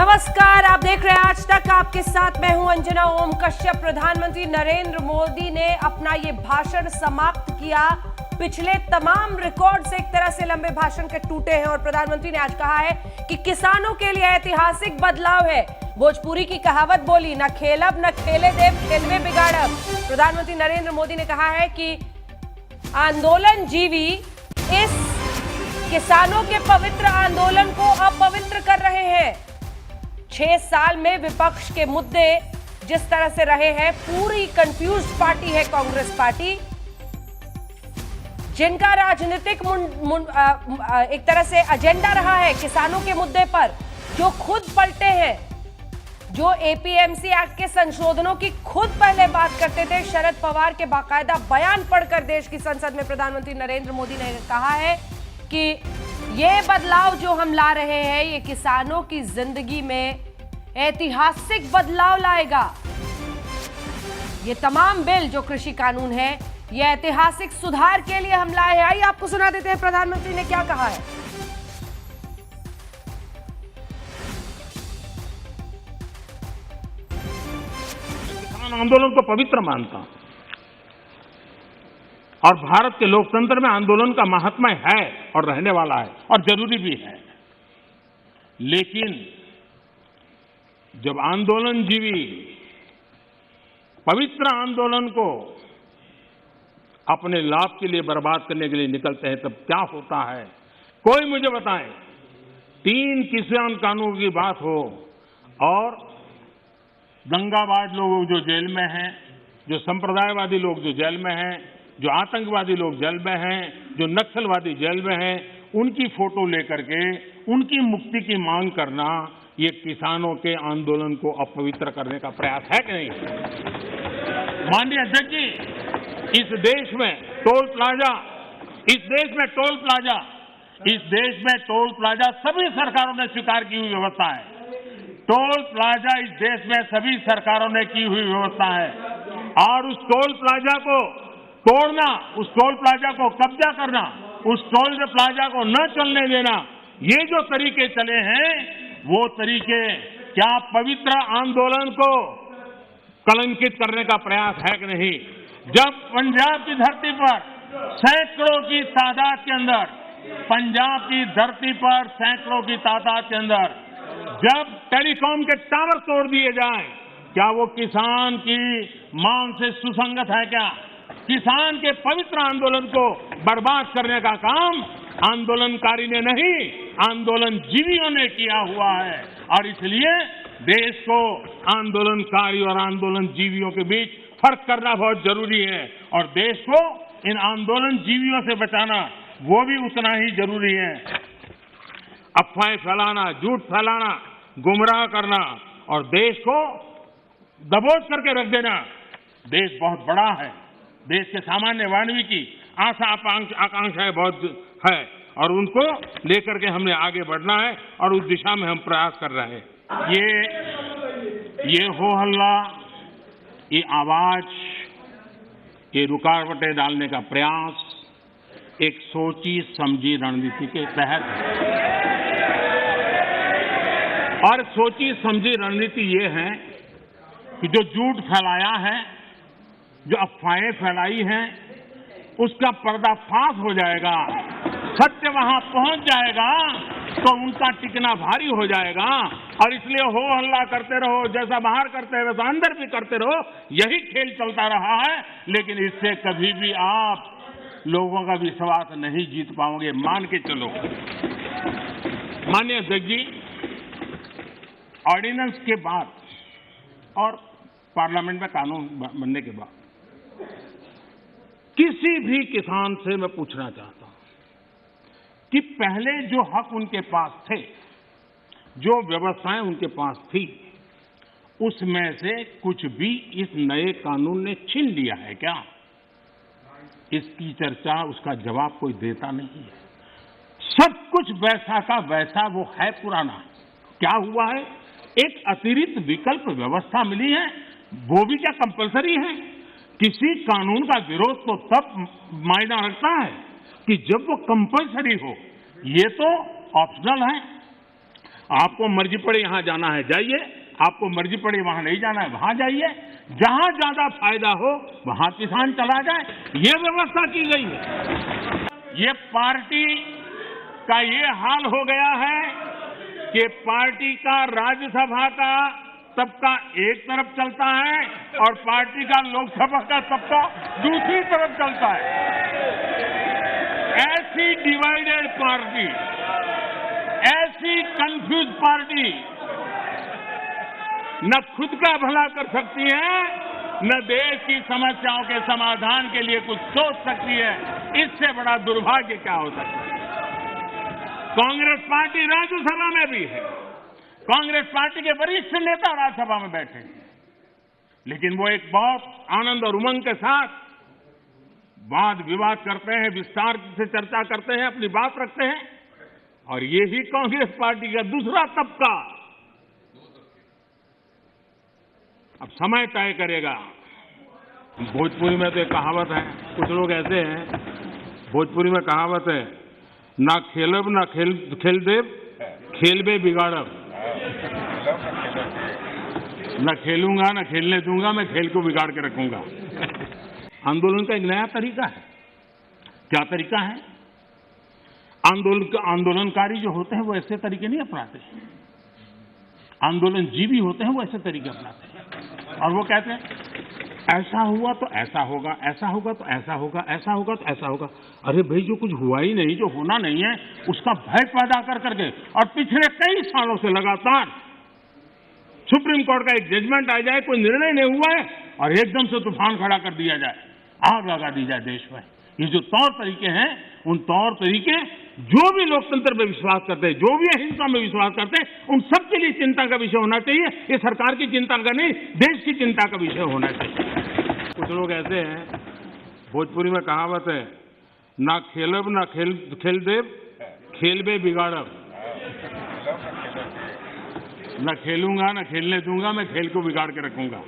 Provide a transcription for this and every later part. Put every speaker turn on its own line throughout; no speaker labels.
नमस्कार, आप देख रहे हैं आज तक। आपके साथ मैं हूं अंजना ओम कश्यप। प्रधानमंत्री नरेंद्र मोदी ने अपना ये भाषण समाप्त किया। पिछले तमाम रिकॉर्ड्स एक तरह से लंबे भाषण के टूटे हैं और प्रधानमंत्री ने आज कहा है कि किसानों के लिए ऐतिहासिक बदलाव है। भोजपुरी की कहावत बोली, न खेलब न खेले देव, खेलवे बिगाड़ब। प्रधानमंत्री नरेंद्र मोदी ने कहा है कि आंदोलन जीवी इस किसानों के पवित्र आंदोलन को अपवित्र कर रहे हैं। 6 साल में विपक्ष के मुद्दे जिस तरह से रहे हैं, पूरी कंफ्यूज्ड पार्टी है कांग्रेस पार्टी, जिनका राजनीतिक एक तरह से एजेंडा रहा है किसानों के मुद्दे पर, जो खुद पलटे हैं, जो एपीएमसी एक्ट के संशोधनों की खुद पहले बात करते थे। शरद पवार के बाकायदा बयान पढ़कर देश की संसद में प्रधानमंत्री नरेंद्र मोदी ने कहा है कि ये बदलाव जो हम ला रहे हैं, ये किसानों की जिंदगी में ऐतिहासिक बदलाव लाएगा। ये तमाम बिल जो कृषि कानून है, ये ऐतिहासिक सुधार के लिए हम लाए हैं। आइए आपको सुना देते हैं प्रधानमंत्री ने क्या कहा है।
किसान आंदोलन को पवित्र मानता हूं और भारत के लोकतंत्र में आंदोलन का महात्म्य है और रहने वाला है और जरूरी भी है। लेकिन जब आंदोलन जीवी पवित्र आंदोलन को अपने लाभ के लिए बर्बाद करने के लिए निकलते हैं, तब क्या होता है? कोई मुझे बताए। 3 किसान कानून की बात हो और दंगाबाज लोग जो जेल में हैं, जो संप्रदायवादी लोग जो जेल में हैं, जो आतंकवादी लोग जेल में हैं, जो नक्सलवादी जेल में हैं, उनकी फोटो लेकर के उनकी मुक्ति की मांग करना, ये किसानों के आंदोलन को अपवित्र करने का प्रयास है कि नहीं? माननीय अध्यक्ष जी, इस देश में टोल प्लाजा, सभी सरकारों ने स्वीकार की हुई व्यवस्था है। टोल प्लाजा इस देश में सभी सरकारों ने की हुई व्यवस्था है और उस टोल प्लाजा को तोड़ना, उस टोल प्लाजा को कब्जा करना, उस टोल प्लाजा को न चलने देना, ये जो तरीके चले हैं, वो तरीके क्या पवित्र आंदोलन को कलंकित करने का प्रयास है कि नहीं? जब पंजाब की धरती पर सैकड़ों की तादाद के अंदर, पंजाब की धरती पर सैकड़ों की तादाद के अंदर जब टेलीकॉम के टावर तोड़ दिए जाएं, क्या वो किसान की मांग से सुसंगत है? क्या किसान के पवित्र आंदोलन को बर्बाद करने का काम आंदोलनकारी ने नहीं, आंदोलन जीवियों ने किया हुआ है। और इसलिए देश को आंदोलनकारी और आंदोलन जीवियों के बीच फर्क करना बहुत जरूरी है और देश को इन आंदोलन जीवियों से बचाना वो भी उतना ही जरूरी है। अफवाहें फैलाना, झूठ फैलाना, गुमराह करना और देश को दबोच करके रख देना, देश बहुत बड़ा है। देश के सामान्य मानवी की आशा आकांक्षाएं बहुत है और उनको लेकर के हमने आगे बढ़ना है और उस दिशा में हम प्रयास कर रहे हैं। ये हो हल्ला, ये आवाज, ये रुकावटें डालने का प्रयास एक सोची समझी रणनीति के तहत है और सोची समझी रणनीति ये है कि जो झूठ फैलाया है, जो अफवाहें फैलाई हैं, उसका पर्दाफाश हो जाएगा, सत्य वहां पहुंच जाएगा तो उनका टिकना भारी हो जाएगा। और इसलिए हो हल्ला करते रहो, जैसा बाहर करते हैं वैसा अंदर भी करते रहो, यही खेल चलता रहा है। लेकिन इससे कभी भी आप लोगों का विश्वास नहीं जीत पाओगे, मान के चलो। माननीय अध्यक्ष जी, ऑर्डिनेंस के बाद और पार्लियामेंट में कानून बनने के बाद किसी भी किसान से मैं पूछना चाहता हूं कि पहले जो हक उनके पास थे, जो व्यवस्थाएं उनके पास थी, उसमें से कुछ भी इस नए कानून ने छीन लिया है क्या? इसकी चर्चा, उसका जवाब कोई देता नहीं है। सब कुछ वैसा का वैसा वो है पुराना। क्या हुआ है? एक अतिरिक्त विकल्प व्यवस्था मिली है, वो भी क्या कंपलसरी है? किसी कानून का विरोध तो तब मायना रखता है कि जब वो कंपलसरी हो, ये तो ऑप्शनल है। आपको मर्जी पड़े यहां जाना है जाइए, आपको मर्जी पड़े वहां नहीं जाना है वहां जाइए, जहां ज्यादा फायदा हो वहां किसान चला जाए, ये व्यवस्था की गई है। ये पार्टी का ये हाल हो गया है कि पार्टी का राज्यसभा का तबका एक तरफ चलता है और पार्टी का लोकसभा का तबका दूसरी तरफ चलता है। ऐसी डिवाइडेड पार्टी, ऐसी कंफ्यूज पार्टी न खुद का भला कर सकती है, न देश की समस्याओं के समाधान के लिए कुछ सोच सकती है। इससे बड़ा दुर्भाग्य क्या हो सकता है। कांग्रेस पार्टी राज्यसभा में भी है, कांग्रेस पार्टी के वरिष्ठ नेता राज्यसभा में बैठे हैं, लेकिन वो एक बहुत आनंद और उमंग के साथ वाद विवाद करते हैं, विस्तार से चर्चा करते हैं, अपनी बात रखते हैं। और यही कांग्रेस पार्टी का दूसरा तबका अब समय तय करेगा। भोजपुरी में तो एक कहावत है, कुछ लोग ऐसे हैं, भोजपुरी में कहावत है, ना खेलब ना खेल देव, खेलबे बिगाड़ब। न खेलूंगा न खेलने दूंगा, मैं खेल को बिगाड़ के रखूंगा। आंदोलन का एक नया तरीका है। क्या तरीका है? आंदोलनकारी जो होते हैं वो ऐसे तरीके नहीं अपनाते, आंदोलन जीवी होते हैं वो ऐसे तरीके अपनाते हैं। और वो कहते हैं ऐसा हुआ तो ऐसा होगा, ऐसा होगा तो ऐसा होगा, ऐसा होगा तो ऐसा होगा। अरे भाई, जो कुछ हुआ ही नहीं, जो होना नहीं है, उसका भय पैदा कर करके और पिछले कई सालों से लगातार सुप्रीम कोर्ट का एक जजमेंट आ जाए, कोई निर्णय नहीं हुआ है और एकदम से तूफान खड़ा कर दिया जाए, आग लगा दी जाए देश में। ये जो तौर तरीके हैं, उन तौर तरीके जो भी लोकतंत्र में विश्वास करते हैं, जो भी अहिंसा में विश्वास करते हैं, उन सबके लिए चिंता का विषय होना चाहिए। ये सरकार की चिंता का नहीं, देश की चिंता का विषय होना चाहिए। कुछ लोग ऐसे हैं, भोजपुरी में कहावत है, ना खेलब ना खेल देव, खेलबे बिगाड़ब। न खेलूंगा न खेलने दूंगा, मैं खेल को बिगाड़ के रखूंगा।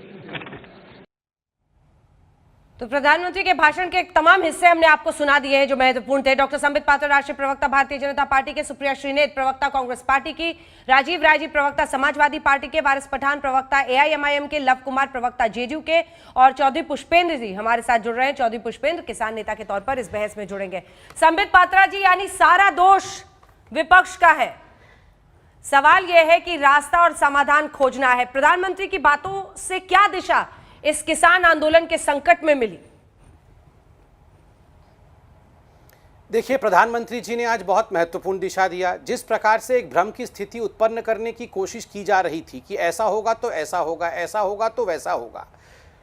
तो प्रधानमंत्री के भाषण के तमाम हिस्से हमने आपको सुना दिए हैं जो महत्वपूर्ण थे। डॉक्टर संबित पात्रा, राष्ट्रीय प्रवक्ता भारतीय जनता पार्टी के, सुप्रिया श्रीनेत, प्रवक्ता कांग्रेस पार्टी की, राजीव राय जी, प्रवक्ता समाजवादी पार्टी के, वारिस पठान, प्रवक्ता एआईएमआईएम के, लव कुमार, प्रवक्ता जेडीयू के, और चौधरी पुष्पेंद्र जी हमारे साथ जुड़ रहे हैं। चौधरी पुष्पेंद्र किसान नेता के तौर पर इस बहस में जुड़ेंगे। संबित पात्रा जी, यानी सारा दोष विपक्ष का है। सवाल यह है कि रास्ता और समाधान खोजना है। प्रधानमंत्री की बातों से क्या दिशा इस किसान आंदोलन के संकट में मिली?
देखिए, प्रधानमंत्री जी ने आज बहुत महत्वपूर्ण दिशा दिया। जिस प्रकार से एक भ्रम की स्थिति उत्पन्न करने की कोशिश की जा रही थी कि ऐसा होगा तो ऐसा होगा, ऐसा होगा तो वैसा होगा,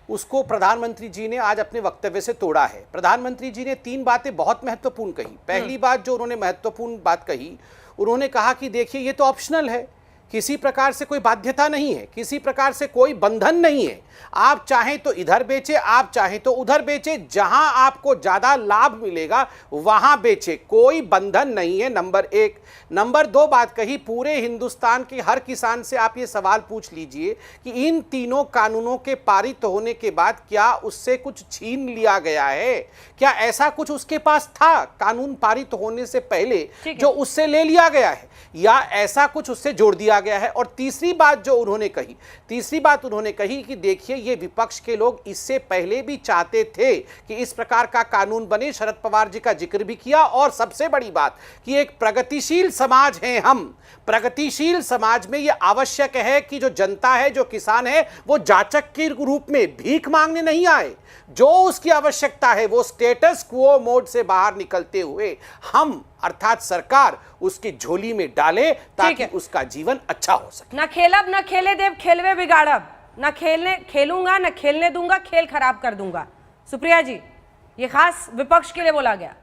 उसको प्रधानमंत्री जी ने आज अपने वक्तव्य से तोड़ा है। प्रधानमंत्री जी ने 3 बातें बहुत महत्वपूर्ण कही। पहली बात जो उन्होंने महत्वपूर्ण बात कही, उन्होंने कहा कि देखिए, ये तो ऑप्शनल है, किसी प्रकार से कोई बाध्यता नहीं है, किसी प्रकार से कोई बंधन नहीं है। आप चाहें तो इधर बेचे, आप चाहें तो उधर बेचे, जहां आपको ज्यादा लाभ मिलेगा वहां बेचे, कोई बंधन नहीं है। नंबर 1। नंबर 2 बात कही, पूरे हिंदुस्तान के हर किसान से आप ये सवाल पूछ लीजिए कि इन तीनों कानूनों के पारित होने के बाद क्या उससे कुछ छीन लिया गया है? क्या ऐसा कुछ उसके पास था कानून पारित होने से पहले जो उससे ले लिया गया है, या ऐसा कुछ उससे जोड़ दिया गया है? और तीसरी बात जो उन्होंने कही, तीसरी बात उन्होंने कही कि देखिए, ये विपक्ष के लोग इससे पहले भी चाहते थे कि इस प्रकार का कानून बने। शरद पवार जी का जिक्र भी किया। और सबसे बड़ी बात कि एक प्रगतिशील समाज हैं हम, प्रगतिशील समाज में यह आवश्यक है कि जो जनता है, जो किसान है, वो जाचक के रूप में भीख मांगने नहीं आए। जो उसकी आवश्यकता है वो स्टेटस क्वो मोड से बाहर निकलते हुए हम अर्थात सरकार उसकी झोली में डाले ताकि उसका जीवन अच्छा हो सके।
ना खेलब न खेले देव, खेलवे बिगाड़ब। ना खेलूंगा न खेलने दूंगा, खेल खराब कर दूंगा। सुप्रिया जी, ये खास विपक्ष के लिए बोला गया।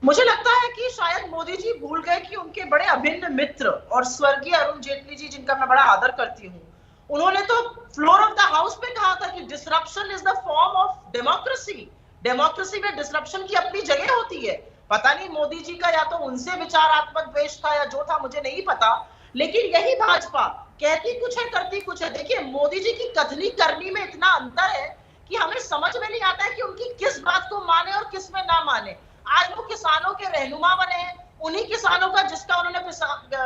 मुझे लगता है कि शायद मोदी जी भूल गए कि उनके बड़े अभिन्न मित्र और स्वर्गीय अरुण जेटली जी, जिनका मैं बड़ा आदर करती हूँ, उन्होंने तो फ्लोर ऑफ द हाउस पे कहा था कि disruption is the form of democracy. Democracy में डिसरप्शन की अपनी जगह होती है। पता नहीं मोदी जी का या तो उनसे विचारात्मक द्वेष था या जो था मुझे नहीं पता, लेकिन यही भाजपा कहती कुछ है करती कुछ है। देखिए, मोदी जी की कथनी करनी में इतना अंतर है कि हमें समझ में नहीं आता है कि उनकी किस बात को माने और किस में ना माने। आज वो किसानों के रहनुमा बने हैं, उन्हीं किसानों का जिसका उन्होंने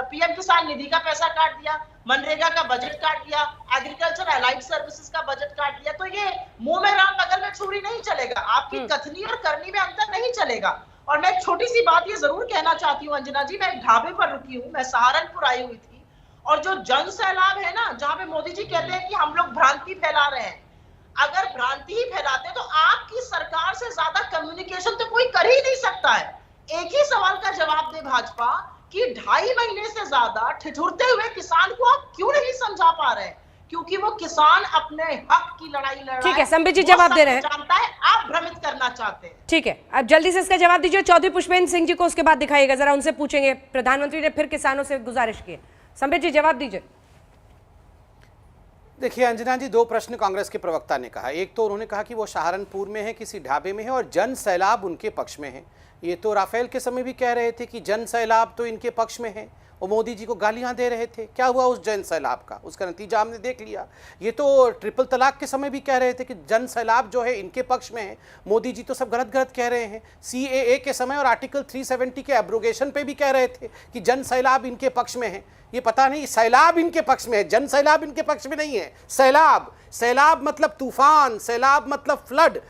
पीएम किसान निधि का पैसा काट दिया, मनरेगा का बजट काट दिया, एग्रीकल्चर एलाइड सर्विसेज का बजट काट दिया। तो ये मुंह में राम बगल में छुरी नहीं चलेगा, आपकी कथनी और करनी में अंतर नहीं चलेगा। और मैं एक छोटी सी बात ये जरूर कहना चाहती हूँ अंजना जी, मैं एक ढाबे पर रुकी हूँ, मैं सहारनपुर आई हुई थी, और जो जन सैलाब है ना, जहां पे मोदी जी कहते हैं कि हम लोग भ्रांति फैला रहे हैं, अगर भ्रांति ही फैलाते तो आपकी सरकार से ज्यादा कम्युनिकेशन तो कोई कर ही नहीं सकता है। एक ही सवाल का जवाब दे भाजपा कि 2.5 महीने से ज्यादा ठिठुरते हुए किसान को आप क्यों नहीं समझा पा रहे हैं? क्योंकि वो किसान अपने हक की लड़ाई लड़ रहा है।
ठीक है, संबित जी जवाब दे रहे हैं,
जानता है, आप भ्रमित करना चाहते हैं।
ठीक है, अब जल्दी से इसका जवाब दीजिए। चौधरी पुष्पेंद्र सिंह जी को उसके बाद दिखाइएगा, जरा उनसे पूछेंगे। प्रधानमंत्री ने फिर किसानों से गुजारिश की। संबित जी जवाब दीजिए।
देखिए अंजना जी, दो प्रश्न कांग्रेस के प्रवक्ता ने कहा। एक तो उन्होंने कहा कि वो सहारनपुर में है, किसी ढाबे में है, और जन सैलाब उनके पक्ष में है। ये तो राफेल के समय भी कह रहे थे कि जन सैलाब तो इनके पक्ष में है, और मोदी जी को गालियां दे रहे थे। क्या हुआ उस जन सैलाब का? उसका नतीजा हमने देख लिया। ये तो ट्रिपल तलाक के समय भी कह रहे थे कि जन सैलाब जो है इनके पक्ष में है। मोदी जी तो सब गलत गलत कह रहे हैं। CAA के समय और आर्टिकल 370 के एब्रोगेशन पे भी कह रहे थे कि जन सैलाब इनके पक्ष में है। ये पता नहीं, सैलाब इनके पक्ष में है, जन सैलाब इनके पक्ष में नहीं है। सैलाब, सैलाब मतलब तूफान, सैलाब मतलब फ्लड।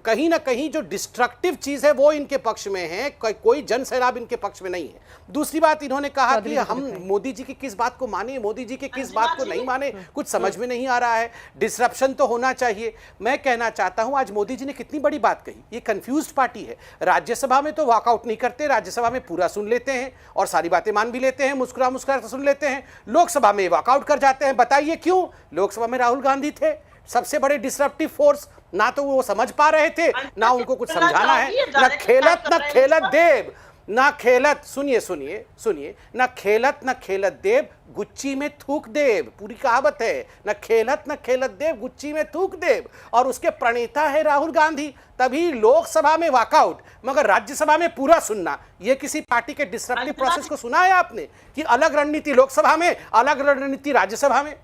कहीं ना कहीं जो डिस्ट्रक्टिव चीज है वो इनके पक्ष में है, कोई जन सैलाब इनके पक्ष में नहीं है। दूसरी बात इन्होंने कहा कि हम मोदी जी की किस बात को माने, मोदी जी की किस बात को नहीं माने, कुछ समझ में नहीं आ रहा है। डिसरप्शन तो होना चाहिए। मैं कहना चाहता हूं, आज मोदी जी ने कितनी बड़ी बात कही। ये कंफ्यूज्ड पार्टी है। राज्यसभा में तो वॉकआउट नहीं करते, राज्यसभा में पूरा सुन लेते हैं और सारी बातें मान भी लेते हैं, मुस्कुरा मुस्कुरा सुन लेते हैं। लोकसभा में वॉकआउट कर जाते हैं। बताइए क्यों? लोकसभा में राहुल गांधी थे, सबसे बड़े डिसरप्टिव फोर्स। ना तो वो समझ पा रहे थे, ना उनको कुछ समझाना है। ना खेलत देव, ना खेलत, सुनिए सुनिए सुनिए, ना खेलत देव गुच्ची में थूक देव, पूरी कहावत है। ना खेलत देव गुच्ची में थूक देव। और उसके प्रणेता है राहुल गांधी। तभी लोकसभा में वॉकआउट, मगर राज्यसभा में पूरा सुनना। ये किसी पार्टी के डिसरप्टिव प्रोसेस को सुना है आपने कि अलग रणनीति लोकसभा में, अलग रणनीति राज्यसभा में?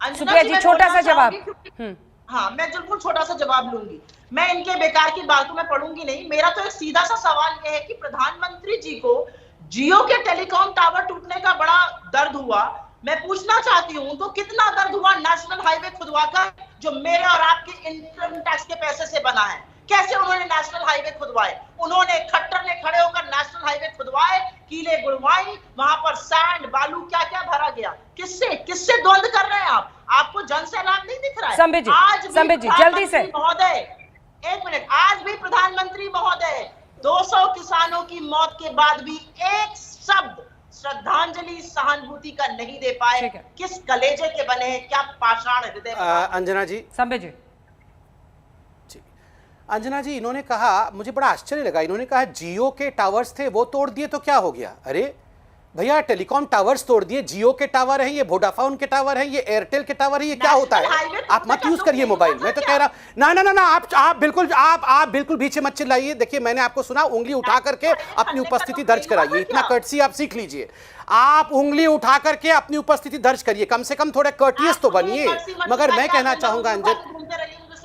सुप्रिया जी छोटा सा जवाब।
हाँ, मैं बिल्कुल छोटा सा जवाब लूंगी। मैं इनके बेकार की बातों में पढ़ूंगी नहीं। मेरा तो एक सीधा सा सवाल यह है कि प्रधानमंत्री जी को जियो के टेलीकॉम टावर टूटने का बड़ा दर्द हुआ। मैं पूछना चाहती हूं, तो कितना दर्द हुआ नेशनल हाईवे खुदवाकर, जो मेरे और आपके इनकम टैक्स के पैसे से बना है? कैसे उन्होंने नेशनल हाईवे खुदवाए? उन्होंने खट्टर ने खड़े होकर नेशनल हाईवे खुदवाए, कीले गुड़वाई, वहां पर सैंड बालू क्या क्या भरा गया। किससे द्वंद कर रहे हैं आप? आपको जन सैलाब नहीं दिख रहा है?
संबित जी जल्दी से।
महोदय एक मिनट, आज भी प्रधानमंत्री महोदय 200 किसानों की मौत के बाद भी एक शब्द श्रद्धांजलि सहानुभूति का नहीं दे पाए। किस कलेजे के बने हैं? क्या पाषाण हृदय?
अंजना जी,
संबित जी।
अंजना जी, इन्होंने कहा, मुझे बड़ा आश्चर्य लगा, इन्होंने कहा जियो के टावर्स थे वो तोड़ दिए तो क्या हो गया? अरे भैया, टेलीकॉम टावर्स तोड़ दिए, जियो के टावर है, ये वोडाफोन के टावर है, ये एयरटेल के टावर है, ये क्या होता है? आप मत यूज करिए मोबाइल। मैं तो कह रहा ना, आप बिल्कुल पीछे मत चिल्लाइए। देखिए, मैंने आपको सुना, उंगली उठा करके अपनी उपस्थिति दर्ज कराइए। इतना कर्टसी आप सीख लीजिए। आप उंगली उठा करके अपनी उपस्थिति दर्ज करिए, कम से कम थोड़े कर्टियस तो बनिए। मगर मैं कहना चाहूंगा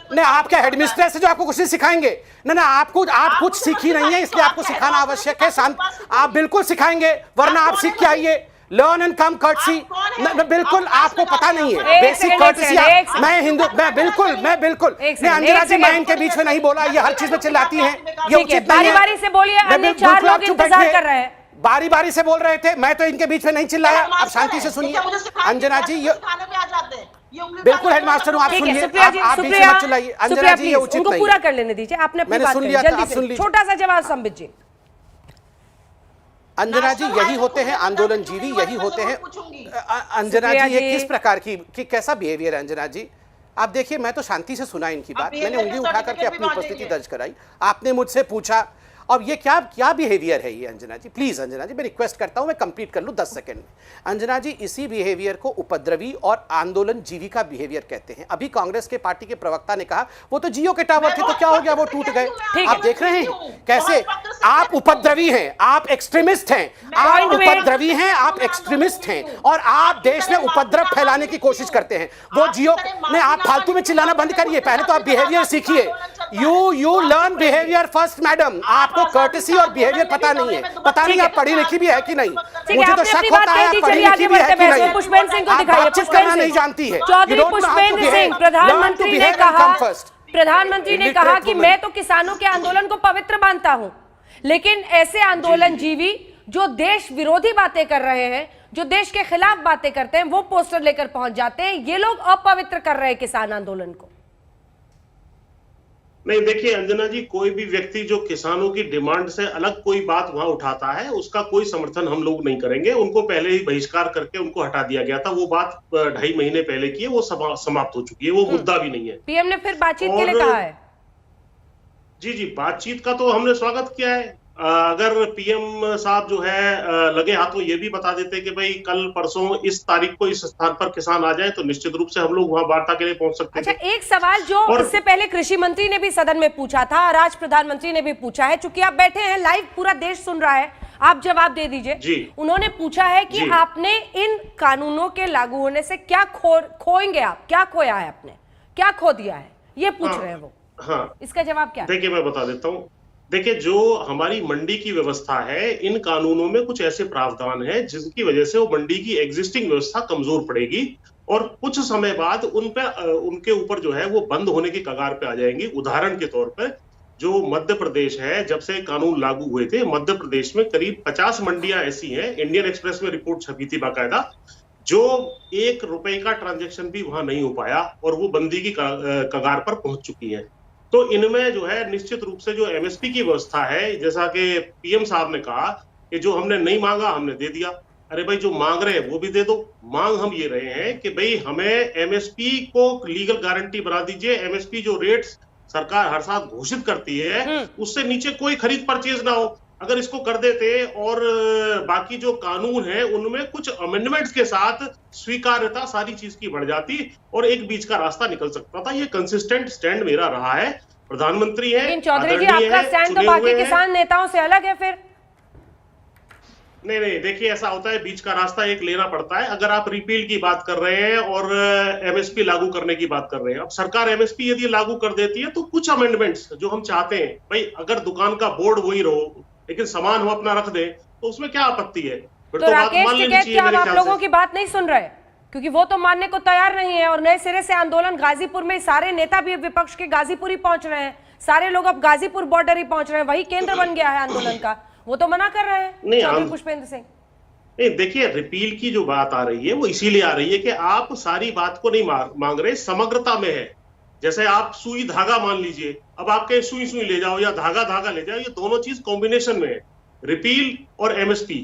नहीं, आप क्या हेडमिस्ट्रेस है जो आपको कुछ नहीं सिखाएंगे? ना, आप कुछ सीखी नहीं है, इसलिए आपको सिखाना आवश्यक है। शांत, आप बिल्कुल सिखाएंगे, वरना आप सीख के आइए। Learn and come courtesy. बिल्कुल आपको पता नहीं है बेसिक कर्टसी। मैं बिल्कुल नहीं, अंजना जी, मैं इनके बीच में नहीं बोला। ये हर चीज में चिल्लाती है, ये उचित नहीं है।
बारी-बारी से बोलिए, अन्य 4 लोग इंतजार कर रहे हैं।
बारी-बारी से बोल रहे थे, मैं तो इनके बीच में नहीं चिल्लाया। अब शांति से सुनिए अंजना जी। बिल्कुल हेडमास्टर हूं, आप सुनिए, आप बीच में मत चिल्लाइए। अंजना जी, ये उचित नहीं है।
पूरा कर लेने दीजिए, आपने अपनी बात कही, जल्दी से छोटा सा जवाब संबित जी।
अंजना जी, यही होते हैं आंदोलनजीवी, यही होते हैं। अंजना जी, ये किस प्रकार की कैसा बिहेवियर है अंजना जी? आप देखिए, मैं तो शांति से सुना इनकी बात, मैंने उंगली उठा करके अपनी उपस्थिति दर्ज कराई। आपने मुझसे पूछा, और ये क्या बिहेवियर है ये? अंजना जी प्लीज, अंजना जी मैं रिक्वेस्ट करता हूं, मैं कंप्लीट कर लूं 10 सेकंड में। अंजना जी, इसी बिहेवियर को उपद्रवी और आंदोलन जीवी का बिहेवियर कहते हैं। अभी कांग्रेस के पार्टी के प्रवक्ता ने कहा वो तो जियो के टावर थे, तो क्या हो गया, वो टूट गए। आप देख रहे हैं कैसे आप उपद्रवी हैं, आप एक्सट्रीमिस्ट हैं, आप उपद्रवी हैं, आप एक्सट्रीमिस्ट हैं, और आप देश में उपद्रव फैलाने की कोशिश करते हैं। वो जियो ने, आप फालतू में चिल्लाना बंद करिए, पहले तो आप बिहेवियर सीखिए। You learn behaviour first madam. आपको कर्टेसी और बिहेवियर पता नहीं है, पता नहीं आप पढ़ी लिखी भी है कि नहीं। मुझे तो शक होता है आप पढ़ी लिखी भी है कि नहीं।
पुष्पेंद्र सिंह को दिखाइए,
बातचीत करना नहीं जानती है।
चौधरी पुष्पेंद्र सिंह, प्रधानमंत्री ने कहा कि मैं तो किसानों के आंदोलन को पवित्र मानता हूं, लेकिन ऐसे आंदोलन जीवी जो देश विरोधी बातें कर रहे हैं, जो देश के खिलाफ बातें करते हैं, वो पोस्टर लेकर पहुंच जाते हैं। ये लोग अपवित्र कर रहे हैं किसान आंदोलन को।
नहीं, देखिए अंजना जी, कोई भी व्यक्ति जो किसानों की डिमांड से अलग कोई बात वहां उठाता है, उसका कोई समर्थन हम लोग नहीं करेंगे। उनको पहले ही बहिष्कार करके उनको हटा दिया गया था। वो बात 2.5 महीने पहले की है, वो समाप्त हो चुकी है, वो मुद्दा भी नहीं है।
पीएम ने फिर बातचीत के लिए कहा है।
जी, बातचीत का तो हमने स्वागत किया है। अगर पीएम साहब जो है लगे हाथों ये भी बता देते कि भाई कल परसों इस तारीख को इस स्थान पर किसान आ जाए, तो निश्चित रूप से हम लोग वहां वार्ता के लिए पहुंच सकते हैं।
अच्छा, एक सवाल जो इससे पहले कृषि मंत्री ने भी सदन में पूछा था और आज प्रधानमंत्री ने भी पूछा है, चूंकि आप बैठे हैं लाइव, पूरा देश सुन रहा है, आप जवाब दे दीजिए। उन्होंने पूछा है कि आपने इन कानूनों के लागू होने से क्या खोएंगे, आप क्या खोया है, आपने क्या खो दिया है, ये पूछ रहे हैं वो।
हाँ,
इसका जवाब क्या?
देखिए मैं बता देता हूँ। देखिए, जो हमारी मंडी की व्यवस्था है, इन कानूनों में कुछ ऐसे प्रावधान है जिसकी वजह से वो मंडी की एग्जिस्टिंग व्यवस्था कमजोर पड़ेगी और कुछ समय बाद उनके ऊपर जो है वो बंद होने की कगार पे आ जाएंगी। उदाहरण के तौर पर जो मध्य प्रदेश है, जब से कानून लागू हुए थे, मध्य प्रदेश में करीब 50 मंडियां ऐसी हैं, इंडियन एक्सप्रेस में रिपोर्ट छपी थी बाकायदा, जो ₹1 का ट्रांजेक्शन भी वहां नहीं हो पाया और वो बंदी की कगार पर पहुंच चुकी है। तो इनमें जो है निश्चित रूप से जो एमएसपी की व्यवस्था है, जैसा कि पीएम साहब ने कहा कि जो हमने नहीं मांगा हमने दे दिया। अरे भाई, जो मांग रहे हैं वो भी दे दो। मांग हम ये रहे हैं कि भाई हमें एमएसपी को लीगल गारंटी बना दीजिए। एमएसपी जो रेट्स सरकार हर साल घोषित करती है, उससे नीचे कोई खरीद परचेज ना हो। अगर इसको कर देते और बाकी जो कानून है उनमें कुछ अमेंडमेंट्स के साथ स्वीकार्यता सारी चीज की बढ़ जाती और एक बीच का रास्ता निकल सकता था। ये कंसिस्टेंट स्टैंड मेरा रहा है। प्रधानमंत्री है,
लेकिन चौधरी जी, आपका स्टैंड तो बाकी किसान नेताओं से अलग है फिर।
नहीं, देखिए ऐसा होता है, बीच का रास्ता एक लेना पड़ता है। अगर आप रिपील की बात कर रहे हैं और एमएसपी लागू करने की बात कर रहे हैं, अब सरकार एमएसपी यदि लागू कर देती है तो कुछ अमेंडमेंट्स जो हम चाहते हैं, भाई अगर दुकान का बोर्ड वही रहो लेकिन सामान हम अपना रख दें, तो उसमें क्या आपत्ति है? फिर तो बात मान लेनी चाहिए।
आप लोगों की बात नहीं सुन रहे, क्योंकि वो तो मानने को तैयार नहीं है और नए सिरे से आंदोलन गाजीपुर में, सारे नेता भी विपक्ष के गाजीपुर ही पहुंच रहे हैं, सारे लोग अब गाजीपुर बॉर्डर ही पहुंच रहे हैं, वही केंद्र बन गया है आंदोलन का। वो तो मना कर रहे हैं पुष्पेंद्र सिंह।
नहीं, देखिए रिपील की जो बात आ रही है वो इसीलिए आ रही है कि आप सारी बात को नहीं मांग रहे, समग्रता में है। जैसे आप सुई धागा मान लीजिए, अब आप कहीं सुई ले जाओ या धागा ले जाओ, ये दोनों चीज कॉम्बिनेशन में है, रिपील और एमएसपी।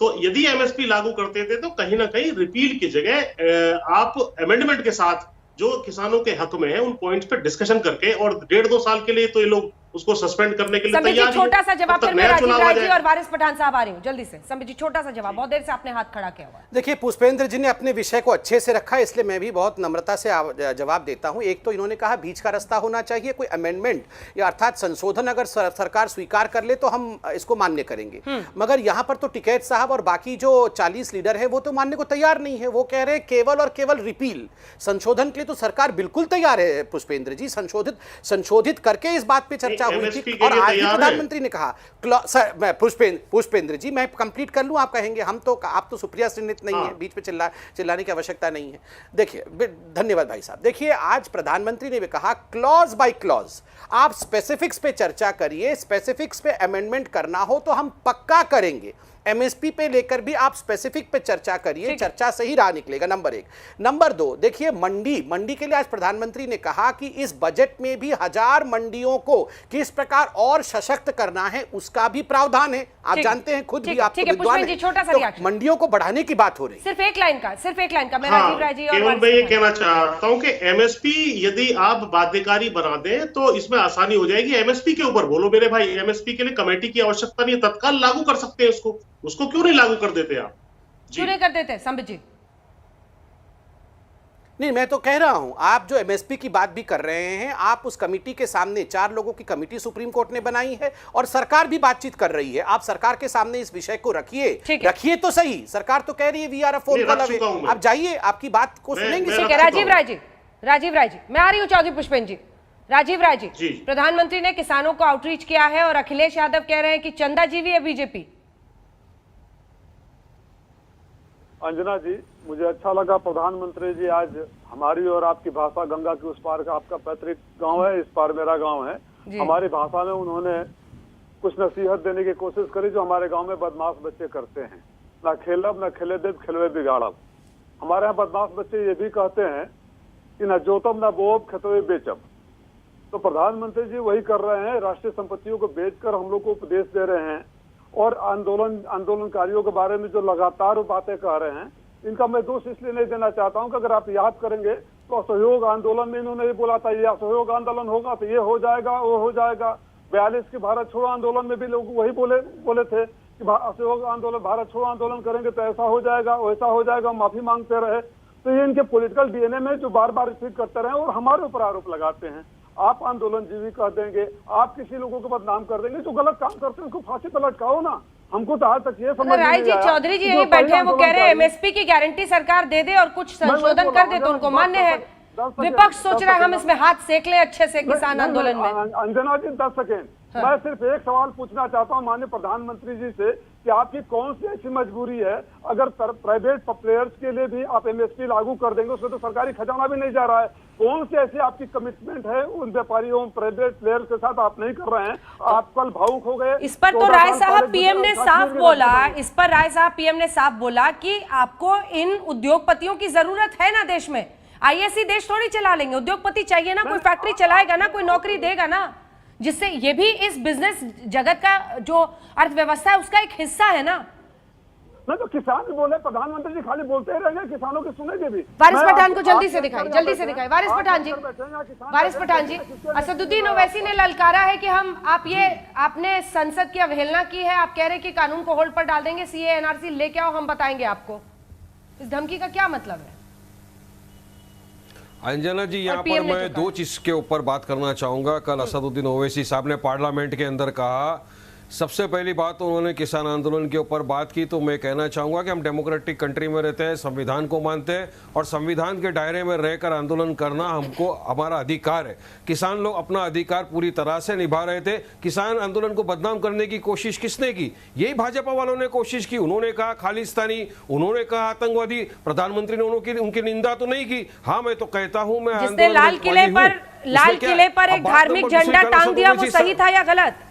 तो यदि एमएसपी लागू करते थे तो कहीं ना कहीं रिपील की जगह आप अमेंडमेंट के साथ जो किसानों के हक में है उन पॉइंट्स पे डिस्कशन करके, और 1.5-2 साल के लिए तो ये लोग उसको सस्पेंड करने के लिए तैयार हैं।
छोटा सा जवाब, फिर मैं राजीव राय जी और वारिस पठान साहब आ रही हूं जल्दी से। संबित जी, छोटा सा जवाब, बहुत देर से आपने हाथ खड़ा किया हुआ है।
देखिए, पुष्पेंद्र जी ने अपने विषय को अच्छे से रखा, इसलिए मैं भी बहुत नम्रता से जवाब देता हूं। एक तो इन्होंने कहा बीच का रास्ता होना चाहिए, कोई अमेंडमेंट या अर्थात संशोधन अगर सरकार स्वीकार कर ले तो हम इसको मान्य करेंगे, मगर यहां पर तो टिकैत साहब और बाकी जो 40 लीडर है वो तो मानने को तैयार नहीं है। वो कह रहे हैं केवल और केवल रिपील। संशोधन के लिए तो सरकार बिल्कुल तैयार है पुष्पेंद्र जी, संशोधित करके इस बात पे चर्चा हुई थी। और आज भी प्रधानमंत्री ने कहा, सर मैं पुष्पेंद्र जी मैं कंप्लीट कर लूं, आप कहेंगे आप तो सुप्रिया श्रीनित नहीं है, बीच पे चिल्लाने की आवश्यकता नहीं है। देखिए, धन्यवाद भाई साहब। देखिए, आज प्रधानमंत्री ने भी कहा क्लॉज बाय क्लॉज आप स्पेसिफिक्स पे चर्चा करिए, स्पेसिफिक्स पे अमेंडमेंट करना हो तो हम पक्का करेंगे। एमएसपी पे लेकर भी आप स्पेसिफिक पे चर्चा करिए, चर्चा से ही राह निकलेगा। नंबर 1। नंबर 2, देखिए मंडी के लिए आज प्रधानमंत्री ने कहा कि इस बजट में भी 1000 मंडियों को किस प्रकार और सशक्त करना है उसका भी प्रावधान है। आप जानते हैं खुद भी, आप तो विद्वान हैं, तो मंडियों को बढ़ाने की बात हो रही है।
सिर्फ एक लाइन का मैं राजीव राय जी
केवल मैं ये कहना चाहता हूँ कि एमएसपी यदि आप बाध्यकारी बना दें तो इसमें आसानी हो जाएगी। एमएसपी के ऊपर बोलो मेरे भाई, एमएसपी के लिए कमेटी की आवश्यकता नहीं है, तत्काल लागू कर सकते हैं उसको क्यों नहीं लागू कर देते आप?
क्यों नहीं कर देते संबित जी?
नहीं, मैं तो कह रहा हूं, आप जो एमएसपी की बात भी कर रहे हैं, आप उस कमेटी के सामने 4 लोगों की कमेटी सुप्रीम कोर्ट ने बनाई है और सरकार भी बातचीत कर रही है। आप सरकार के सामने इस विषय को रखिए तो सही। सरकार तो कह रही है we are a phone call away, आप जाइए, आपकी बात को सुनेंगे।
राजीव राय जी मैं आ रही हूँ। चौधरी पुष्पेंद्र जी, राजीव राय जी,
जी।
प्रधानमंत्री ने किसानों को आउटरीच किया है और अखिलेश यादव कह रहे हैं कि चंदा जीवी है बीजेपी।
अंजना जी, मुझे अच्छा लगा प्रधानमंत्री जी आज हमारी और आपकी भाषा, गंगा के उस पार का आपका पैतृक गांव है, इस पार मेरा गांव है, हमारी भाषा में उन्होंने कुछ नसीहत देने की कोशिश करी जो हमारे गांव में बदमाश बच्चे करते हैं। ना खेलब, ना खेले देव, खेलवे बिगाड़ब। हमारे यहाँ बदमाश बच्चे ये भी कहते हैं कि न जोतब, न बोब, खेतवे बेचब। तो प्रधानमंत्री जी वही कर रहे हैं, राष्ट्रीय संपत्तियों को बेचकर हम लोग को उपदेश दे रहे हैं और आंदोलनकारियों के बारे में जो लगातार बातें कह रहे हैं, इनका मैं दोष इसलिए नहीं देना चाहता हूं कि अगर आप याद करेंगे तो असहयोग आंदोलन में इन्होंने ये बोला था, ये असहयोग आंदोलन होगा तो ये हो जाएगा, वो हो जाएगा। 42 के भारत छोड़ो आंदोलन में भी लोग वही बोले थे कि असहयोग आंदोलन, भारत छोड़ो आंदोलन करेंगे तो ऐसा हो जाएगा, वैसा हो जाएगा, माफी मांगते रहे। तो ये इनके पॉलिटिकल डीएनए में जो बार बार रिपीट करते रहे और हमारे ऊपर आरोप लगाते हैं। आप आंदोलन जीवी कह देंगे, आप किसी लोगों को बदनाम कर देंगे, जो गलत काम करते हैं उनको फांसी पर लटकाओ ना। हमको तो आज तक ये समझ
राय जी, चौधरी जी यही बैठे हैं, वो कह रहे हैं एमएसपी की गारंटी सरकार दे दे और कुछ संशोधन कर दे तो उनको मान्य है। विपक्ष सोच रहा है हम इसमें हाथ सेक ले अच्छे से किसान आंदोलन में।
अंजना जी 10 सेकेंड, मैं सिर्फ एक सवाल पूछना चाहता हूं माननीय प्रधानमंत्री जी से कि आपकी कौन सी ऐसी मजबूरी है, अगर प्राइवेट प्लेयर्स के लिए भी आप एमएसपी लागू कर देंगे, उसमें तो सरकारी खजाना भी नहीं जा रहा है। कौन सी ऐसी आपकी कमिटमेंट है उन व्यापारियों, प्राइवेट प्लेयर्स के साथ आप नहीं कर रहे हैं? आप कल भावुक हो गए।
इस पर तो राय साहब पीएम ने साफ बोला, इस पर राय साहब पीएम ने साफ बोला कि आपको इन उद्योगपतियों की जरूरत है ना देश में। आईएससी देश थोड़ी चला लेंगे, उद्योगपति चाहिए ना, कोई फैक्ट्री चलाएगा ना, कोई नौकरी देगा ना, जिससे ये भी इस बिजनेस जगत का जो अर्थव्यवस्था है उसका एक हिस्सा है ना।
नहीं तो किसान भी बोले, प्रधानमंत्री जी खाली बोलते ही रहेंगे, किसानों के सुनेंगे भी।
वारिस पठान को जल्दी से दिखाई, जल्दी से दिखाई। वारिस पठान जी, वारिस पठान जी, असदुद्दीन ओवैसी ने ललकारा है कि आपने संसद की अवहेलना की है, आप कह रहे हैं कि कानून को होल्ड पर डाल देंगे, सीए एनआरसी लेके आओ, हम बताएंगे आपको। इस धमकी का क्या मतलब है?
अंजना जी, यहाँ पर मैं दो चीज के ऊपर बात करना चाहूंगा। कल असदुद्दीन ओवैसी साहब ने पार्लियामेंट के अंदर कहा, सबसे पहली बात तो उन्होंने किसान आंदोलन के ऊपर बात की। तो मैं कहना चाहूंगा कि हम डेमोक्रेटिक कंट्री में रहते हैं, संविधान को मानते हैं और संविधान के दायरे में रहकर आंदोलन करना हमको हमारा अधिकार है। किसान लोग अपना अधिकार पूरी तरह से निभा रहे थे। किसान आंदोलन को बदनाम करने की कोशिश किसने की? यही भाजपा वालों ने कोशिश की। उन्होंने कहा खालिस्तानी, उन्होंने कहा आतंकवादी। प्रधानमंत्री ने उनकी निंदा तो नहीं की। हाँ, मैं तो कहता हूँ, मैं
लाल किले पर एक धार्मिक झंडा टांग दिया, वो सही था या गलत?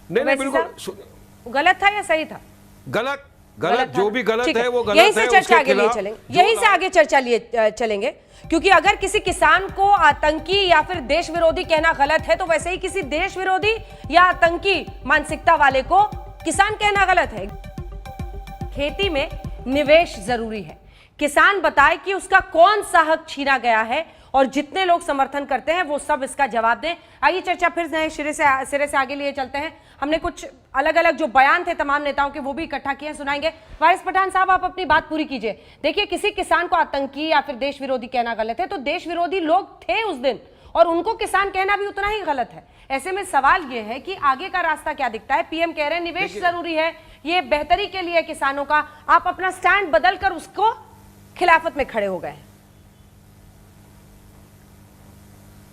नहीं, बिल्कुल
गलत था या सही था?
गलत जो भी गलत है वो गलत है।
यही से चर्चा आगे लिए चलेंगे, यही से आगे चर्चा लिए चलेंगे, क्योंकि अगर किसी किसान को आतंकी या फिर देश विरोधी कहना गलत है, तो वैसे ही किसी देश विरोधी या आतंकी मानसिकता वाले को किसान कहना गलत है। खेती में निवेश जरूरी है। किसान बताए कि उसका कौन सा हक छीना गया है और जितने लोग समर्थन करते हैं वो सब इसका जवाब दें। आइए चर्चा फिर नए सिरे से आगे लिए चलते हैं। हमने कुछ अलग अलग जो बयान थे तमाम नेताओं के वो भी इकट्ठा किए, सुनाएंगे। वारिस पठान साहब, आप अपनी बात पूरी कीजिए। देखिए, किसी किसान को आतंकी या फिर देश विरोधी कहना गलत है, तो देश विरोधी लोग थे उस दिन और उनको किसान कहना भी उतना ही गलत है। ऐसे में सवाल यह है कि आगे का रास्ता क्या दिखता है? पीएम कह रहे हैं निवेश जरूरी है, ये बेहतरी के लिए किसानों का। आप अपना स्टैंड बदलकर उसको खिलाफत में खड़े हो गए।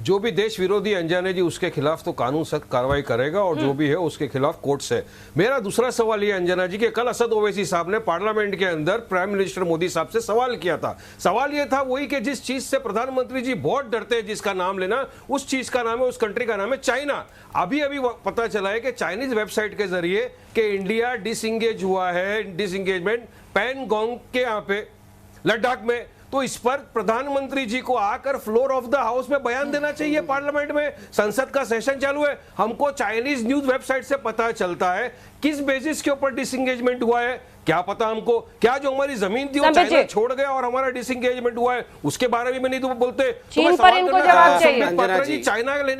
जो भी देश विरोधी अंजाने जी, उसके खिलाफ तो कानून सख्त कार्रवाई करेगा और जो भी है उसके खिलाफ कोर्ट से। मेरा दूसरा सवाल ये अंजना जी कि कल असद ओवैसी साहब ने पार्लियामेंट के अंदर प्राइम मिनिस्टर मोदी साहब से सवाल किया था। सवाल ये था वही कि जिस चीज से प्रधानमंत्री जी बहुत डरते हैं, जिसका नाम लेना, उस चीज का नाम है, उस कंट्री का नाम है चाइना। अभी पता चला है कि चाइनीज वेबसाइट के जरिए कि इंडिया डिसंगेज हुआ है, डिसंगेजमेंट पैनगोंग के यहाँ पे लद्दाख में। तो इस पर प्रधानमंत्री जी को आकर फ्लोर ऑफ द हाउस में बयान देना चाहिए। पार्लियामेंट में संसद का सेशन चालू है, हमको चाइनीज न्यूज वेबसाइट से पता चलता है किस बेसिस के ऊपर डिसंगेजमेंट हुआ है। क्या पता हमको, क्या जो हमारी जमीन थी वो चाइना छोड़ गया और हमारा डिसंगेजमेंट हुआ है, उसके बारे में नहीं तो बोलते।
चीन पर इनको जवाब चाहिए।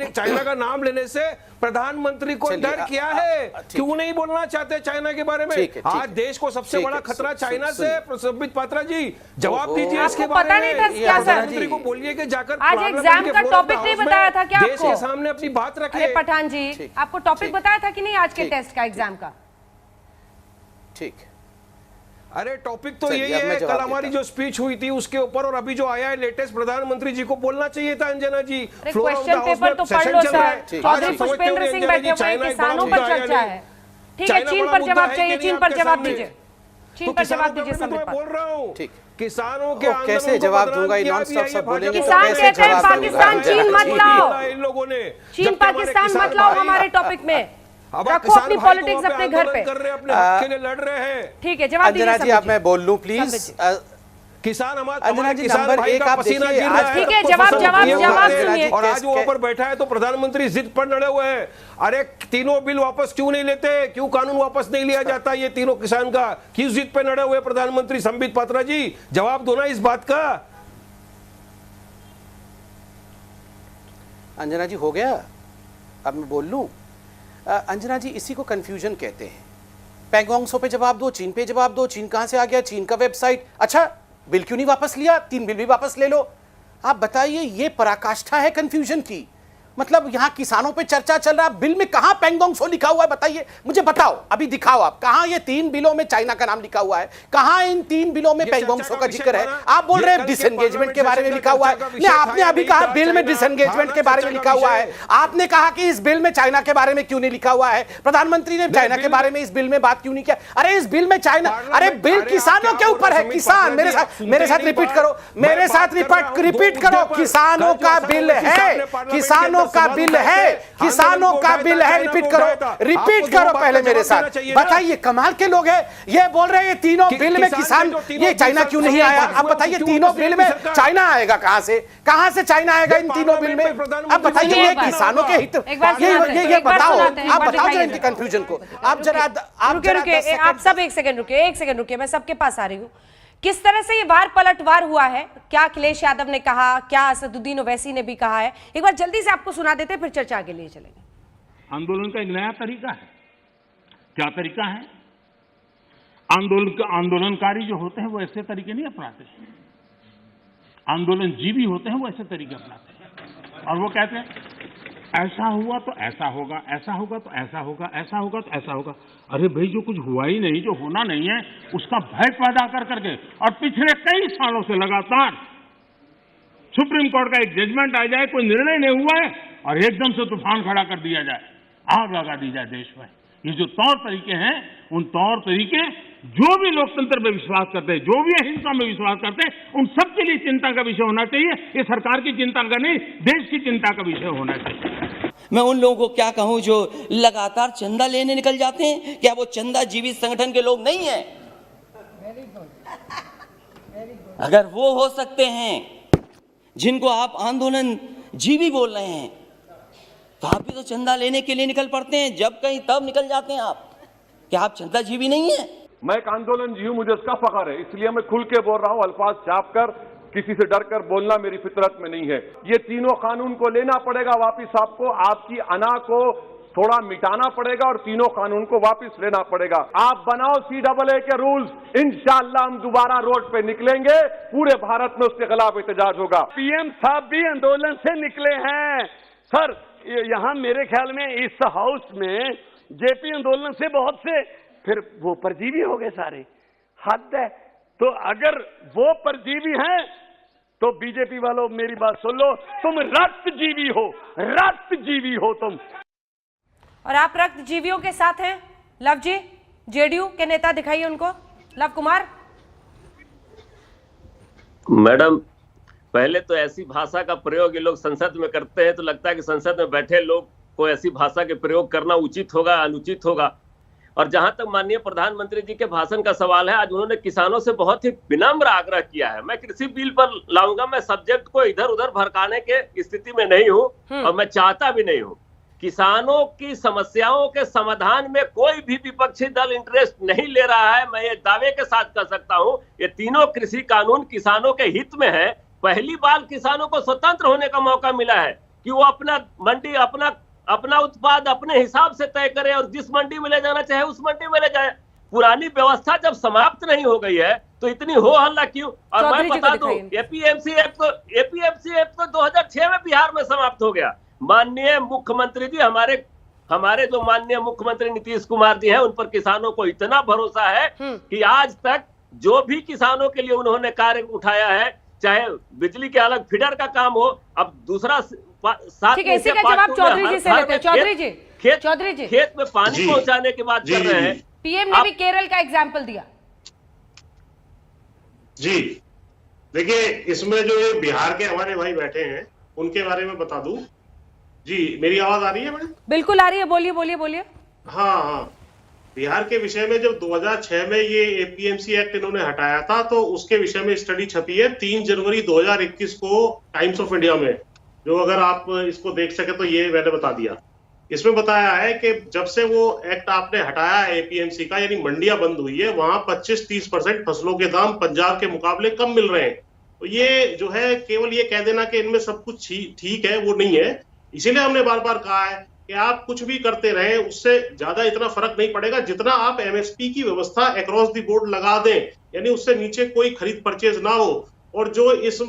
चाइना का नाम लेने से प्रधानमंत्री को डर क्या है? क्यों नहीं बोलना चाहते चाइना के बारे में? आज देश को सबसे बड़ा खतरा चाइना से। संबित पात्रा जी, जवाब दीजिए इसके बारे में। प्रधानमंत्री को बोलिए कि जाकर
आज एग्जाम का टॉपिक नहीं बताया था क्या आपको?
देश के सामने अपनी बात रखे।
पठान जी, आपको टॉपिक बताया था कि नहीं आज के टेस्ट का, एग्जाम का?
ठीक।
अरे टॉपिक तो
चलिए,
यही
अब मैं
है,
जवाब
कल हमारी
देता
जो स्पीच हुई थी उसके ऊपर, और अभी जो आया है लेटेस्ट, प्रधानमंत्री जी को बोलना चाहिए था Anjana ji. Floor of the
question
house
paper
में
तो पढ़
सेशन
लो
चल रहा
सर।
है।
ठीक।
चौधरी
आप समझते
पुष्पेंद्र
होंगे
सिंह
अंजना
बैठे
जी,
हुए हैं,
चाइना एक
किसानों
बड़ा
पर
मुद्दा
चर्चा
नहीं?
है। ठीक है,
चाइना
चीन
बड़ा
पर
मुद्दा
जवाब
है
चाहिए,
कि नहीं
चीन पर
आपके
जवाब
सामने?
दीजिए, चीन
तो
पर
किसानों
जवाब
पे
दीजिए
भी तो मैं
संबित
बोल
पात्रा।
रहा हूँ,
ठीक।
किसानों के
वो
आंदोलन
कैसे
को
जवाब
बदनाम
दूंगा,
किया
नॉन
भी
स्टॉप
है,
सब
ये
बोलेंगे तो
किसान
कैसे
कहते हैं
जवाब दूंगा?
पाकिस्तान
जरा
चीन मत
ठीक।
लाओ,
इन लोगों ने
चीन
जबकि हमारे
पाकिस्तान
किसान
मत लाओ
भाई-
हमारे टॉपिक में,
अब
रखो
किसान
अपनी
भाई तो
पॉलिटिक्स
वहाँ पे
अपने घर
आंदोलन
पे।
कर रहे हैं, अपने हक के लिए लड़ रहे हैं।
ठीक है, जवाब दीजिए
अंजना जी,
संबित
अब मैं बोल लूं प्लीज।
संबित जी।
किसान
अंजना
हमारे
जी,
किसान
नंबर
भाई
एक
का
आप
पसीना
देखिए,
गिर रहा
आज
है,
ठीक है,
सबको
जवाब-
फसल
जवाब-
दिए हुए
जवाब
हैं।
सुनिए।
और आज वो ऊपर बैठा है तो प्रधानमंत्री जिद पर लड़े हुए हैं। अरे तीनों बिल वापस क्यों नहीं लेते, क्यों कानून वापस नहीं लिया जाता, ये तीनों किसान का क्यों जिद पे लड़े हुए प्रधानमंत्री? संबित पात्रा जी, जवाब दो ना इस बात का।
अंजना जी, हो गया? अब मैं बोल लूं? अंजना जी, इसी को कंफ्यूजन कहते हैं। पैंगोंगसो पे जवाब दो, चीन पे जवाब दो, चीन कहां से आ गया, चीन का वेबसाइट, अच्छा बिल क्यों नहीं वापस लिया, 3 बिल भी वापस ले लो। आप बताइए, ये पराकाष्ठा है कंफ्यूजन की। मतलब यहां किसानों पे चर्चा चल रहा है, बिल में कहां पैंगोंगसो लिखा हुआ है? बताइए मुझे, बताओ, अभी दिखाओ आप, कहां ये 3 बिलों में चाइना का नाम लिखा हुआ है? कहां इन 3 बिलों में
ये
पैंगोंगसो
चर्चा
का
का
जिक्र
विषय
है?
बना।
आप बोल
ये
रहे हैं
कल के
डिसएंगेजमेंट के बारे में
पार्लियामेंट
लिखा हुआ है।
चर्चा का
नहीं,
विषय
आपने
था,
अभी
नहीं
कहा
था,
बिल में
चाइना
डिसएंगेजमेंट के बारे में
चर्चा
लिखा
का
हुआ
विषय
है। आपने कहा कि इस बिल में चाइना के बारे में क्यों नहीं लिखा हुआ है? प्रधानमंत्री ने चाइना के
बिल
बारे में इस बिल में बात क्यों नहीं किया? अरे इस बिल में चाइना, अरे बिल
अरे
किसानों
आप
के
क्या
ऊपर
बोल
है।
रहे हैं
किसान,
संबित
मेरे
पात्रा
साथ
जी, आप
मेरे
सुनते
साथ
नहीं
रिपीट
बात।
करो,
मैं
मेरे
बात
साथ
कर रहा हूं,
रिपीट
दो
करो।
मुद्दे पर।
किसानों
कल जो
का
असद
बिल
ओवैसी
है,
साहब ने पार्लियामेंट के
किसानों
अंदर
का
सवाल
बिल
उठाए
है,
थे,
किसानों
आंदोलन को
का
उठाया
बिल
था,
है।
चाइना
रिपीट
को
करो,
उठाया था। आपको
रिपीट
दो
करो
बात
पहले
का
मेरे
जवाब देना
साथ।
चाहिए ना।
बताइए, कमाल के लोग हैं, ये बोल रहे हैं ये तीनों बिल में किसान, ये चाइना क्यों नहीं आया? अब बताइए, तीनों बिल में चाइना आएगा कहां से? कहां से चाइना आएगा इन तीनों बिल में? अब बताइए, ये किसानों के हित, ये बताओ, आप बताओ जरा इनके कंफ्यूजन को। आप जरा, आप
रुके
जरा
रुके,
10 सेकंड-
आप सब एक सेकंड रुके, एक सेकंड रुके, मैं सबके पास आ रही हूँ। किस तरह से ये वार पलटवार हुआ है, क्या अखिलेश यादव ने कहा, क्या असदुद्दीन ओवैसी ने भी कहा है, एक बार जल्दी से आपको सुना देते, फिर चर्चा के लिए चलेंगे।
आंदोलन का एक नया तरीका है। क्या तरीका है? आंदोलनकारी जो होते हैं वो ऐसे तरीके नहीं अपनाते। आंदोलन जीवी होते हैं वो ऐसे तरीके अपनाते हैं, और वो कहते हैं ऐसा हुआ तो ऐसा होगा, ऐसा होगा तो ऐसा होगा, ऐसा होगा तो ऐसा होगा। अरे भाई, जो कुछ हुआ ही नहीं, जो होना नहीं है, उसका भय पैदा कर करके, और पिछले कई सालों से लगातार सुप्रीम कोर्ट का एक जजमेंट आ जाए, कोई निर्णय नहीं हुआ है, और एकदम से तूफान खड़ा कर दिया जाए, आग लगा दी जाए देश में। ये जो तौर तरीके हैं, उन तौर तरीके जो भी लोकतंत्र में विश्वास करते हैं, जो भी अहिंसा में विश्वास करते हैं, उन सबके लिए चिंता का विषय होना चाहिए। ये सरकार की चिंता का नहीं, देश की चिंता का विषय होना चाहिए।
मैं उन लोगों को क्या कहूं जो लगातार चंदा लेने निकल जाते हैं, क्या वो चंदा जीवित संगठन के लोग नहीं हैं? अगर वो हो सकते हैं जिनको आप आंदोलन जीवी बोल रहे हैं, तो आप भी तो चंदा लेने के लिए निकल पड़ते हैं, जब कहीं तब निकल जाते हैं आप। क्या आप चंदा जीवी नहीं है?
मैं एक आंदोलन जी हूं, मुझे इसका फख्र है, इसलिए मैं खुल के बोल रहा हूं। अल्फाज छाप कर, किसी से डर कर बोलना मेरी फितरत में नहीं है। ये तीनों कानून को लेना पड़ेगा वापिस आपको, आपकी अना को थोड़ा मिटाना पड़ेगा और तीनों कानून को वापस लेना पड़ेगा। आप बनाओ CAA के रूल्स, इंशाअल्लाह हम दोबारा रोड पे निकलेंगे, पूरे भारत में उसके खिलाफ एहतजाज होगा।
PM साहब भी आंदोलन से निकले हैं सर। यहाँ मेरे ख्याल में इस हाउस में JP आंदोलन से बहुत से फिर वो परजीवी हो गए सारे, हद है। तो अगर वो परजीवी हैं तो बीजेपी वालों मेरी बात सुन लो, तुम रक्तजीवी हो, रक्तजीवी हो तुम।
और आप रक्तजीवियों के साथ हैं? लव जी, जेडीयू के नेता दिखाइए उनको। लव कुमार।
मैडम, पहले तो ऐसी भाषा का प्रयोग ये लोग संसद में करते हैं तो लगता है कि संसद में बैठे लोग को ऐसी भाषा के प्रयोग करना उचित होगा, अनुचित होगा। और जहां तक माननीय प्रधानमंत्री जी के भाषण का सवाल है, आज उन्होंने किसानों से बहुत ही विनम्र आग्रह किया है। मैं कृषि बिल पर लाऊंगा, मैं सब्जेक्ट को इधर उधर भड़काने के स्थिति में नहीं हूं और मैं चाहता भी नहीं हूं। किसानों की समस्याओं के समाधान में कोई भी विपक्षी दल इंटरेस्ट नहीं ले रहा है। मैं ये दावे के साथ कह सकता हूं, ये तीनों कृषि कानून किसानों के हित में है। पहली बार किसानों को स्वतंत्र होने का मौका मिला है कि वो अपना मंडी, अपना उत्पाद अपने हिसाब से तय करे और जिस मंडी में ले जाना चाहे उस मंडी में ले जाए। पुरानी व्यवस्था जब समाप्त नहीं हो गई है तो इतनी हो हल्ला क्यों? और मैं बता दूं, एपीएमसी एक्ट तो 2006 में बिहार में समाप्त हो गया। माननीय मुख्यमंत्री जी, हमारे जो माननीय मुख्यमंत्री नीतीश कुमार जी हैं, उन पर किसानों को इतना भरोसा है कि आज तक जो भी किसानों के लिए उन्होंने कार्य उठाया है, चाहे बिजली के अलग फीडर का काम हो, अब दूसरा
ठीक है, इसी का जवाब चौधरी जी से लेते हैं। चौधरी जी
खेत में पानी पहुंचाने की बात कर रहे हैं।
पीएम ने भी केरल का एग्जाम्पल दिया।
जी देखिए, इसमें जो ये बिहार के हमारे भाई बैठे हैं उनके बारे में बता दूं। जी, मेरी आवाज आ रही है मैडम?
बिल्कुल आ रही है, बोलिए।
हाँ, बिहार के विषय में जब 2006 में ये एपीएमसी एक्ट इन्होंने हटाया था तो उसके विषय में स्टडी छपी है 3 जनवरी 2021 को टाइम्स ऑफ इंडिया में, जो अगर आप इसको देख सके तो ये मैंने बता दिया। इसमें बताया है कि जब से वो एक्ट आपने हटाया है एपीएमसी का, यानी मंडियां बंद हुई है, वहां 25-30% फसलों के दाम पंजाब के मुकाबले कम मिल रहे हैं। तो ये जो है केवल ये कह देना कि इनमें सब कुछ ठीक है, वो नहीं है। इसीलिए हमने बार बार कहा है कि आप कुछ भी करते रहे, उससे ज्यादा इतना फर्क नहीं पड़ेगा जितना आप एमएसपी की व्यवस्था अक्रॉस द बोर्ड लगा दें, यानी उससे नीचे कोई खरीद परचेज ना हो। और जो इस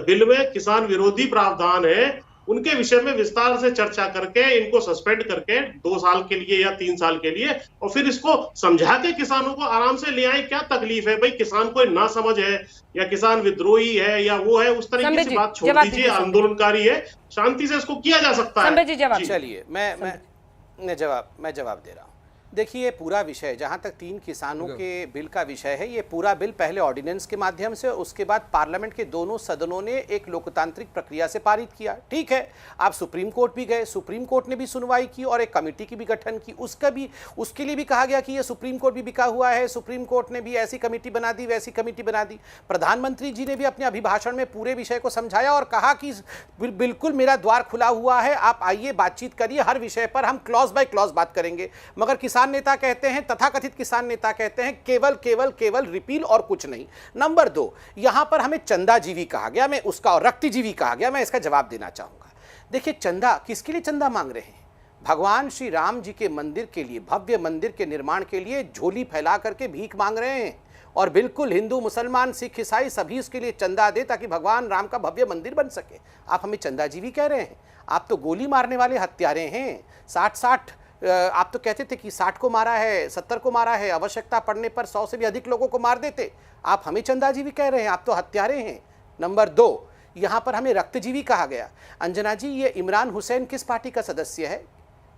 बिल में किसान विरोधी प्रावधान है उनके विषय में विस्तार से चर्चा करके इनको सस्पेंड करके 2 साल के लिए या 3 साल के लिए, और फिर इसको समझा के किसानों को आराम से ले आए। क्या तकलीफ है भाई? किसान कोई ना समझ है या किसान विद्रोही है या वो है, उस तरीके से बात छोड़ दीजिए। आंदोलनकारी है, शांति से इसको किया जा सकता है।
चलिए मैं जवाब दे रहा हूँ। देखिए, पूरा विषय जहाँ तक 3 किसानों के बिल का विषय है, ये पूरा बिल पहले ऑर्डिनेंस के माध्यम से, उसके बाद पार्लियामेंट के दोनों सदनों ने एक लोकतांत्रिक प्रक्रिया से पारित किया। ठीक है, आप सुप्रीम कोर्ट भी गए, सुप्रीम कोर्ट ने भी सुनवाई की और एक कमेटी की भी गठन की। उसके लिए भी कहा गया कि ये सुप्रीम कोर्ट भी बिका हुआ है, सुप्रीम कोर्ट ने भी ऐसी कमेटी बना दी, वैसी कमेटी बना दी। प्रधानमंत्री जी ने भी अपने अभिभाषण में पूरे विषय को समझाया और कहा कि बिल्कुल मेरा द्वार खुला हुआ है, आप आइए, बातचीत करिए, हर विषय पर हम क्लॉज बाय क्लॉज बात करेंगे। मगर किसान नेता कहते हैं, तथाकथित किसान नेता कहते हैं केवल रिपील और कुछ नहीं। नंबर 2, यहां पर हमें चंदाजीवी कहा गया, मैं उसका, और रक्तजीवी कहा गया, मैं इसका जवाब देना चाहूंगा। देखिए, चंदा किसके लिए चंदा मांग रहे हैं? भगवान श्री राम जी के मंदिर के लिए, भव्य मंदिर के निर्माण के लिए झोली फैला करके भीख मांग रहे हैं। और बिल्कुल हिंदू, मुसलमान, सिख, ईसाई सभी उसके लिए चंदा दे ताकि भगवान राम का भव्य मंदिर बन सके। आप हमें चंदाजीवी कह रहे हैं? आप तो गोली मारने वाले हत्यारे हैं। 60 आप तो कहते थे कि 60 को मारा है, 70 को मारा है, आवश्यकता पड़ने पर 100 से भी अधिक लोगों को मार देते। आप हमें चंदाजीवी कह रहे हैं? आप तो हत्यारे हैं। नंबर 2, यहाँ पर हमें रक्तजीवी कहा गया। अंजना जी, ये इमरान हुसैन किस पार्टी का सदस्य है?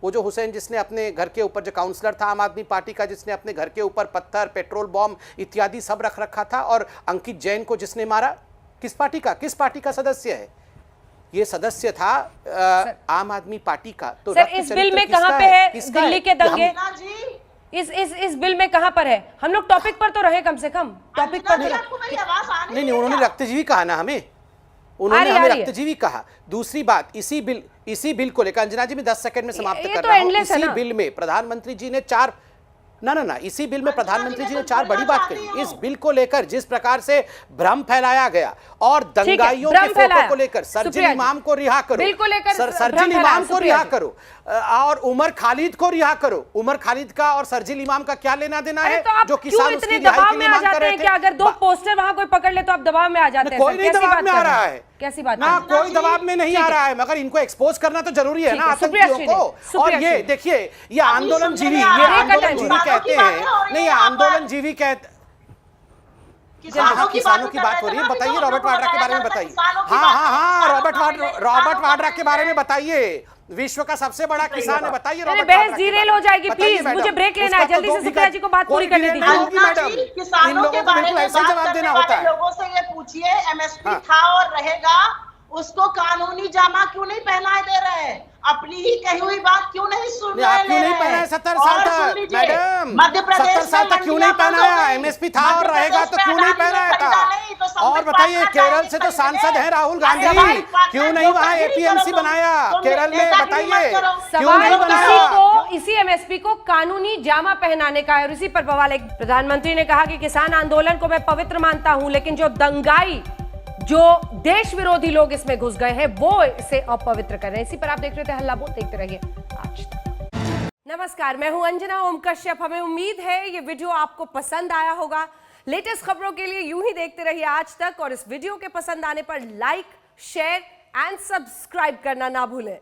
वो जो हुसैन जिसने अपने घर के ऊपर, जो काउंसलर था आम आदमी पार्टी का, जिसने अपने घर के ऊपर पत्थर, पेट्रोल बॉम्ब इत्यादि सब रख रखा था, और अंकित जैन को जिसने मारा, किस पार्टी का सदस्य है? ये सदस्य था आम आदमी पार्टी का। तो
सर, इस बिल में कहां पे है दिल्ली के दंगे? इस बिल में कहां पर है? हम लोग टॉपिक पर तो रहे, कम से कम टॉपिक पर।
नहीं, उन्होंने रक्तजीवी कहा ना हमें, उन्होंने हमें रक्तजीवी कहा। दूसरी बात, इसी बिल को लेकर, अंजना जी मैं 10 सेकंड में समाप्त कर रहा हूं। इसी बिल में प्रधानमंत्री जी ने 4 इसी बिल में प्रधानमंत्री जी ने 4 बड़ी बात कही। इस बिल को लेकर जिस प्रकार से भ्रम फैलाया गया, और दंगाइयों के फोटो को लेकर, सर्जिल इमाम को रिहा करो, सर्जिल इमाम को रिहा करो, और उमर खालिद को रिहा करो। उमर खालिद का और सर्जिल इमाम का क्या लेना देना है? जो किसान उसकी रिहाई के लिए मांग कर रहे थे।
अगर 2 पोस्टर वहां कोई पकड़ ले तो आप दबाव में आ जाते हैं।
कोई नहीं दबाव में आ रहा है,
कैसी बात
ना, कोई दबाव में नहीं आ रहा है, मगर इनको एक्सपोज करना तो जरूरी है ना आतंकियों को। और ये देखिए, ये आंदोलनजीवी कहते हैं, नहीं आंदोलनजीवी कहते, किसानों की बात हो रही है। बताइए रॉबर्ट वाड्रा के बारे में बताइए। हाँ, रॉबर्ट वाड्रा के बारे में बताइए। विश्व का सबसे बड़ा किसान है, बताइए।
बहस डीरेल हो जाएगी, प्लीज मुझे ब्रेक लेना है, जल्दी से शुक्ला जी को बात पूरी करने दीजिए।
मैडम, इन लोगों को बिल्कुल ऐसे जवाब देना होता है।
लोगों से ये पूछिए, एमएसपी था और रहेगा, उसको कानूनी जामा क्यों नहीं पहनाए दे रहे हैं? अपनी ही कही हुई बात क्यों नहीं सुन रहे?
क्यों नहीं पहनाया 70 साल तक? मैडम, 70 साल तक क्यों नहीं पहनाया? एमएसपी था और रहेगा तो क्यों नहीं पहनाया था? और बताइए, केरल से तो सांसद है राहुल गांधी, क्यों नहीं वहाँ एपीएमसी बनाया केरल में? बताइए क्यों नहीं बनाया?
इसी एमएसपी को कानूनी जामा पहनाने का है, और इसी पर बवाल। प्रधानमंत्री ने कहा कि किसान आंदोलन को मैं पवित्र मानता हूं, लेकिन जो दंगाई, जो देश विरोधी लोग इसमें घुस गए हैं, वो इसे अपवित्र कर रहे हैं। इसी पर आप देख रहे थे हल्ला बोल, देखते रहिए आज तक। नमस्कार, मैं हूं अंजना ओम कश्यप। हमें उम्मीद है ये वीडियो आपको पसंद आया होगा। लेटेस्ट खबरों के लिए यूं ही देखते रहिए आज तक, और इस वीडियो के पसंद आने पर लाइक, शेयर एंड सब्सक्राइब करना ना भूलें।